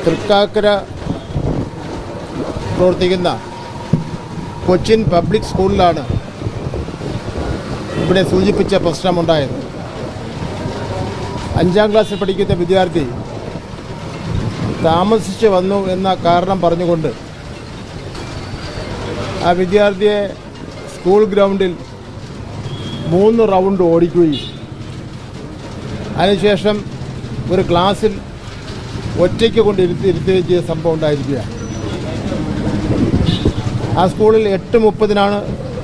തൃക്കാക്കര പ്രവർത്തിക്കുന്ന കൊച്ചിൻ പബ്ലിക് സ്കൂളിലാണ് ഇവിടെ സൂചിപ്പിച്ച പ്രശ്നമുണ്ടായത്. 5ാം ക്ലാസ്സിൽ പഠിക്കുന്ന വിദ്യാർത്ഥി താമസിച്ച് വന്നു എന്ന കാരണം പറഞ്ഞുകൊണ്ട് ആ വിദ്യാർത്ഥിയെ സ്കൂൾ ഗ്രൗണ്ടിൽ 3 റൗണ്ട് ഓടിക്കുകയും അതിനുശേഷം ഒരു ക്ലാസ്സിൽ ഒറ്റയ്ക്ക് കൊണ്ട് ഇരുത്തുകയും ചെയ്ത സംഭവം ഉണ്ടായിരിക്കുകയാണ്. ആ സ്കൂളിൽ 8:30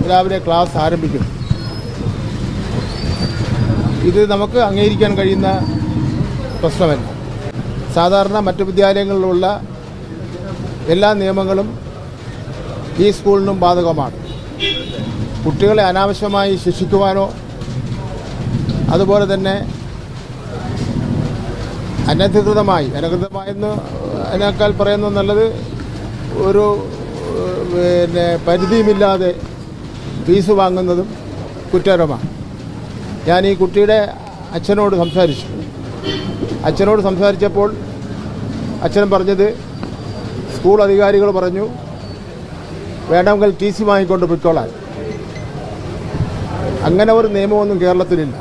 രാവിലെ ക്ലാസ് ആരംഭിക്കുന്നത്. ഇത് നമുക്ക് അംഗീകരിക്കാൻ കഴിയുന്ന പ്രശ്നമല്ല. സാധാരണ മറ്റു വിദ്യാലയങ്ങളിലുള്ള എല്ലാ നിയമങ്ങളും ഈ സ്കൂളിനും ബാധകമാണ്. കുട്ടികളെ അനാവശ്യമായി ശിക്ഷിക്കുവാനോ അതുപോലെ തന്നെ അനധികൃതമായെന്ന് അതിനേക്കാൾ പറയുന്നത് നല്ലത് ഒരു പരിധിയുമില്ലാതെ ഫീസ് വാങ്ങുന്നതും കുറ്റകരമാണ്. ഞാൻ ഈ കുട്ടിയുടെ അച്ഛനോട് സംസാരിച്ചപ്പോൾ അച്ഛൻ പറഞ്ഞത് സ്കൂൾ അധികാരികൾ പറഞ്ഞു വേണമെങ്കിൽ TC വാങ്ങിക്കൊണ്ട് പൊയ്ക്കോളാൻ. അങ്ങനെ ഒരു നിയമമൊന്നും കേരളത്തിലില്ല.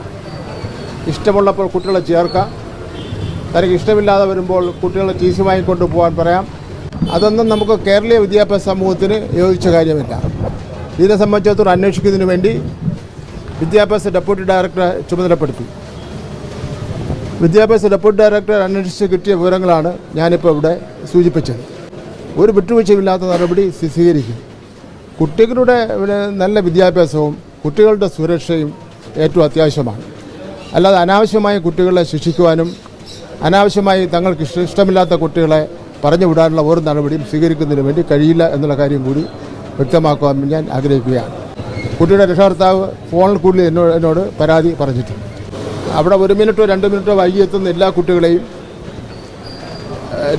ഇഷ്ടമുള്ളപ്പോൾ കുട്ടികളെ ചേർക്കാം, തനിക്ക് ഇഷ്ടമില്ലാതെ വരുമ്പോൾ കുട്ടികളെ TC വാങ്ങിക്കൊണ്ട് പോകാൻ പറയാം. അതൊന്നും നമുക്ക് കേരളീയ വിദ്യാഭ്യാസ സമൂഹത്തിന് യോജിച്ച കാര്യമില്ല. ഇതിനെ സംബന്ധിച്ചിടത്തോളം അന്വേഷിക്കുന്നതിന് വേണ്ടി വിദ്യാഭ്യാസ ഡെപ്യൂട്ടി ഡയറക്ടറെ ചുമതലപ്പെടുത്തി. വിദ്യാഭ്യാസ ഡെപ്യൂട്ടി ഡയറക്ടർ അന്വേഷിച്ച് കിട്ടിയ വിവരങ്ങളാണ് ഞാനിപ്പോൾ ഇവിടെ സൂചിപ്പിച്ചത്. ഒരു വിട്ടുവീഴ്ചയില്ലാത്ത നടപടി സ്വീകരിക്കും. കുട്ടികളുടെ നല്ല വിദ്യാഭ്യാസവും കുട്ടികളുടെ സുരക്ഷയും ഏറ്റവും അത്യാവശ്യമാണ്. അല്ലാതെ അനാവശ്യമായി കുട്ടികളെ ശിക്ഷിക്കുവാനും അനാവശ്യമായി തങ്ങൾക്ക് ഇഷ്ടമില്ലാത്ത കുട്ടികളെ പറഞ്ഞു വിടാനുള്ള ഒരു നടപടിയും സ്വീകരിക്കുന്നതിന് വേണ്ടി കഴിയില്ല എന്നുള്ള കാര്യം കൂടി വ്യക്തമാക്കുവാൻ ഞാൻ ആഗ്രഹിക്കുകയാണ്. കുട്ടിയുടെ രക്ഷകർത്താവ് ഫോണിൽ കൂടി എന്നോട് പരാതി പറഞ്ഞിട്ടുണ്ട്. അവിടെ 1 മിനിറ്റോ 2 മിനിറ്റോ വൈകി എത്തുന്ന എല്ലാ കുട്ടികളെയും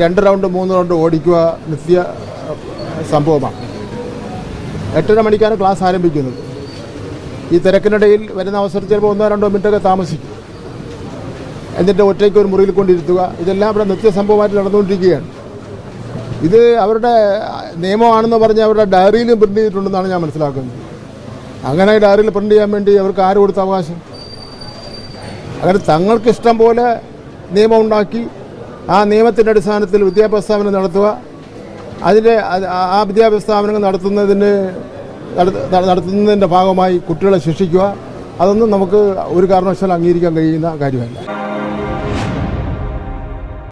2 റൗണ്ട് 3 റൗണ്ട് ഓടിക്കുക നിത്യ സംഭവമാണ്. 8:30 മണിക്കാണ് ക്ലാസ് ആരംഭിക്കുന്നത്. ഈ തിരക്കിനിടയിൽ വരുന്ന അവസരത്തിൽ ചിലപ്പോൾ 1-2 മിനിറ്റൊക്കെ താമസിക്കും. എന്നിട്ട് ഒറ്റയ്ക്ക് ഒരു മുറിയിൽ കൊണ്ടിരുത്തുക, ഇതെല്ലാം ഇവിടെ നിത്യസംഭവമായിട്ട് നടന്നുകൊണ്ടിരിക്കുകയാണ്. ഇത് അവരുടെ നിയമമാണെന്ന് പറഞ്ഞ് അവരുടെ ഡയറിയിലും പ്രിൻ്റ് ചെയ്തിട്ടുണ്ടെന്നാണ് ഞാൻ മനസ്സിലാക്കുന്നത്. അങ്ങനെ ഡയറിയിൽ പ്രിൻ്റ് ചെയ്യാൻ വേണ്ടി അവർക്ക് ആര് കൊടുത്ത അവകാശം? അങ്ങനെ തങ്ങൾക്ക് ഇഷ്ടം പോലെ നിയമം ഉണ്ടാക്കി ആ നിയമത്തിൻ്റെ അടിസ്ഥാനത്തിൽ വിദ്യാഭ്യാസ സ്ഥാപനം നടത്തുക, ആ വിദ്യാഭ്യാസ സ്ഥാപനങ്ങൾ നടത്തുന്നതിൻ്റെ ഭാഗമായി കുട്ടികളെ ശിക്ഷിക്കുക, അതൊന്നും നമുക്ക് ഒരു കാരണവശാലും അംഗീകരിക്കാൻ കഴിയുന്ന കാര്യമല്ല.